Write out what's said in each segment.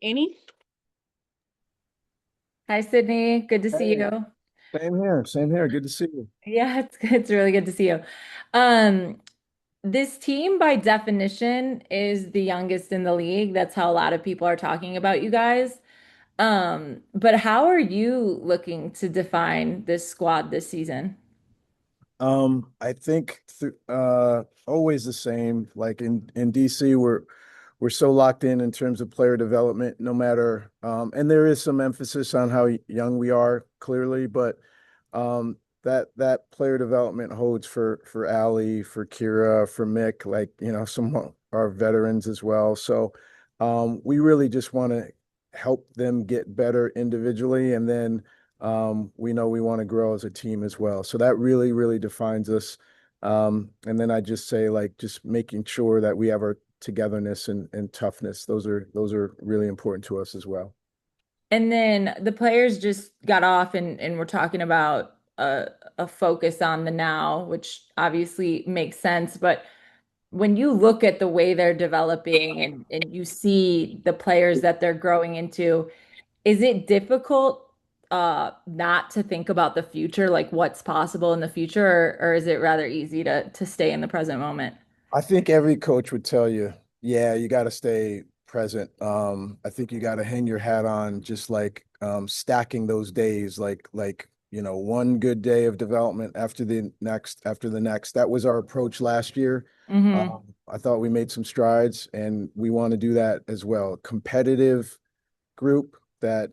Any? Hi, Sydney. Good to see Hey, you. same here. Same here. Good to see you. Yeah, it's really good to see you. Um, this team by definition is the youngest in the league. That's how a lot of people are talking about you guys. But how are you looking to define this squad this season? I think th always the same. Like in DC, we're so locked in terms of player development, no matter and there is some emphasis on how young we are, clearly, but that player development holds for Ali, for Kira, for Mick, like some of our veterans as well. So we really just want to help them get better individually, and then we know we want to grow as a team as well. So that really, really defines us. And then I just say, like, just making sure that we have our togetherness and toughness. Those are really important to us as well. And then the players just got off and we're talking about a focus on the now, which obviously makes sense. But when you look at the way they're developing and you see the players that they're growing into, is it difficult not to think about the future, like what's possible in the future, or is it rather easy to stay in the present moment? I think every coach would tell you, yeah, you got to stay present. I think you got to hang your hat on, just like stacking those days, like one good day of development after the next. That was our approach last year. Hmm. I thought we made some strides, and we want to do that as well. Competitive group that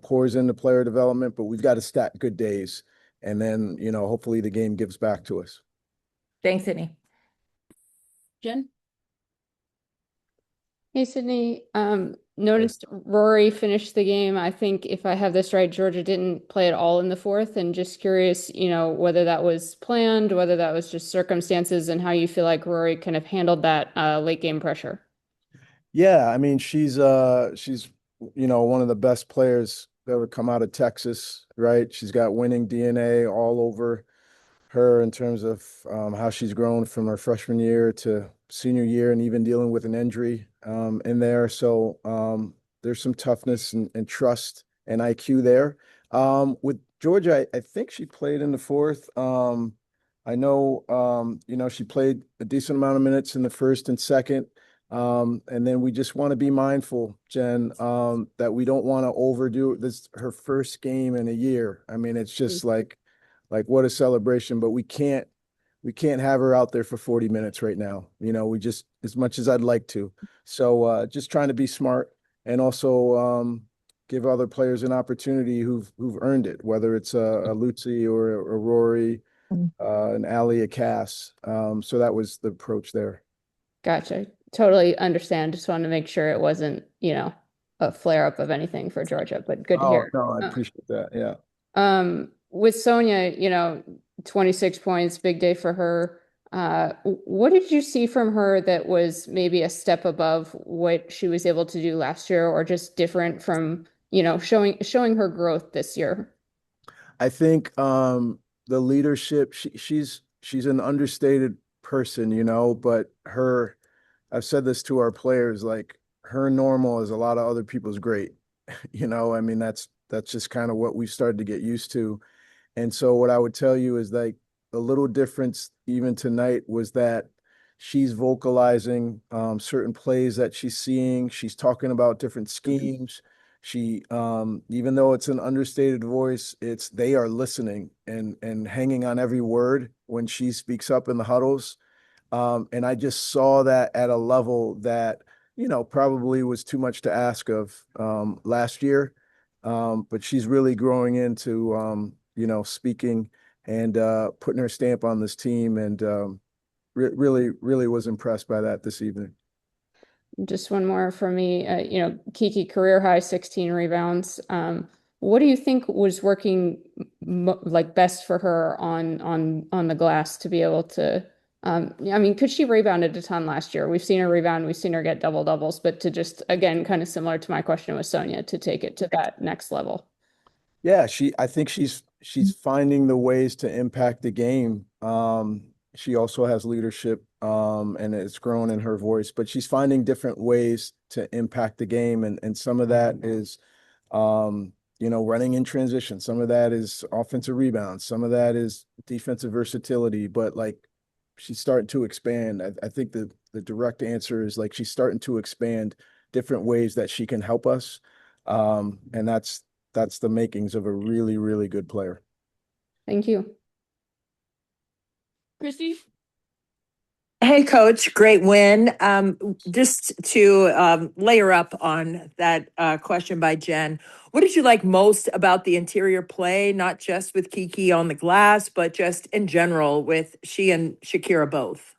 pours into player development, but we've got to stack good days, and then hopefully the game gives back to us. Thanks, Sydney. Jen? Hey Sydney, noticed Rory finished the game. I think if I have this right, Georgia didn't play at all in the fourth, and just curious, whether that was planned, whether that was just circumstances, and how you feel like Rory kind of handled that late game pressure. Yeah, I mean, she's one of the best players that ever come out of Texas, right? She's got winning DNA all over her in terms of how she's grown from her freshman year to senior year, and even dealing with an injury in there. So there's some toughness and trust and IQ there. With Georgia, I think she played in the fourth. I know, she played a decent amount of minutes in the first and second. And then we just want to be mindful, Jen, that we don't want to overdo it. This her first game in a year. I mean, it's just like what a celebration, but we can't have her out there for 40 minutes right now. We just, as much as I'd like to. So just trying to be smart, and also give other players an opportunity who've earned it, whether it's a Lucy or a Rory, an Ali, a Cass. So that was the approach there. Gotcha. Totally understand. Just wanted to make sure it wasn't, a flare up of anything for Georgia, but good to Oh, hear. no, I appreciate that. Yeah. With Sonia, 26 points, big day for her. What did you see from her that was maybe a step above what she was able to do last year, or just different from, showing her growth this year? I think the leadership, she's an understated person, but I've said this to our players, like, her normal is a lot of other people's great. I mean, that's just kind of what we've started to get used to. And so what I would tell you is, like, a little difference even tonight was that she's vocalizing certain plays that she's seeing. She's talking about different schemes. She, even though it's an understated voice, they are listening and hanging on every word when she speaks up in the huddles. And I just saw that at a level that, probably was too much to ask of last year. But she's really growing into, speaking and putting her stamp on this team. And really, really was impressed by that this evening. Just one more for me. Kiki career high 16 rebounds. What do you think was working like best for her on the glass to be able to? I mean, could she rebounded a ton last year? We've seen her rebound, we've seen her get double doubles, but to just again, kind of similar to my question with Sonia, to take it to that next level. Yeah, I think she's finding the ways to impact the game. She also has leadership and it's grown in her voice, but she's finding different ways to impact the game. And some of that is, running in transition. Some of that is offensive rebounds. Some of that is defensive versatility, but like she's starting to expand. I think the direct answer is like she's starting to expand different ways that she can help us. And that's the makings of a really, really good player. Thank you. Christy? Hey, Coach, great win. Just to layer up on that question by Jen, what did you like most about the interior play, not just with Kiki on the glass, but just in general with she and Shakira both?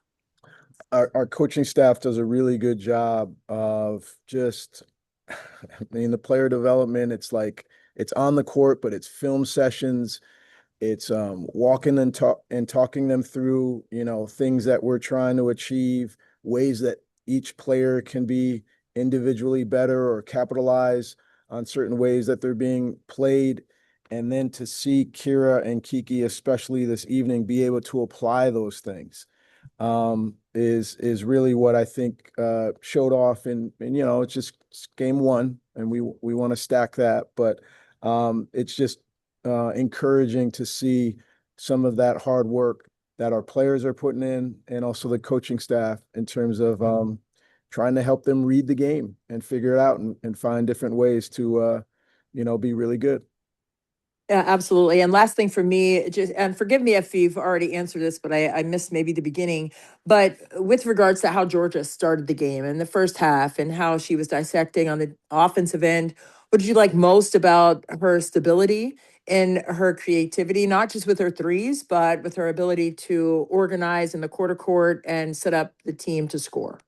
Our coaching staff does a really good job of just, I mean, the player development, it's like it's on the court, but it's film sessions. It's walking and talking them through, things that we're trying to achieve, ways that each player can be individually better or capitalize on certain ways that they're being played. And then to see Kira and Kiki, especially this evening, be able to apply those things is really what I think showed off. And it's game one, and we want to stack that, but it's just encouraging to see some of that hard work that our players are putting in, and also the coaching staff in terms of trying to help them read the game and figure it out and find different ways to be really good. Yeah, absolutely. And last thing for me, just and forgive me if you've already answered this, but I missed maybe the beginning. But with regards to how Georgia started the game in the first half and how she was dissecting on the offensive end, what did you like most about her stability and her creativity, not just with her threes, but with her ability to organize in the quarter court and set up the team to score?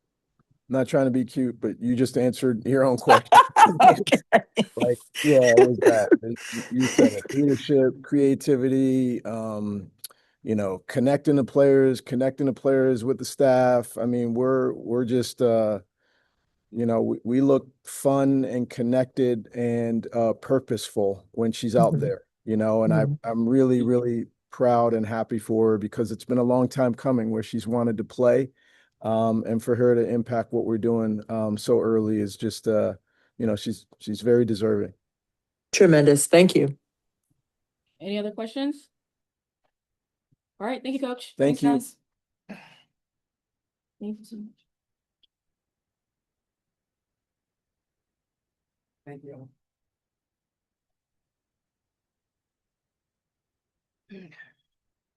Not trying to be cute, but you just answered your own question. Okay. Like, yeah, it was that. You said it. Leadership, creativity, connecting the players with the staff. I mean, we're just we look fun and connected and purposeful when she's out there, and I'm really, really proud and happy for her because it's been a long time coming where she's wanted to play. And for her to impact what we're doing so early is just she's very deserving. Tremendous. Thank you. Any other questions? All right, thank you, Coach. Thank Thanks, you. guys. Thank you so much. Thank you.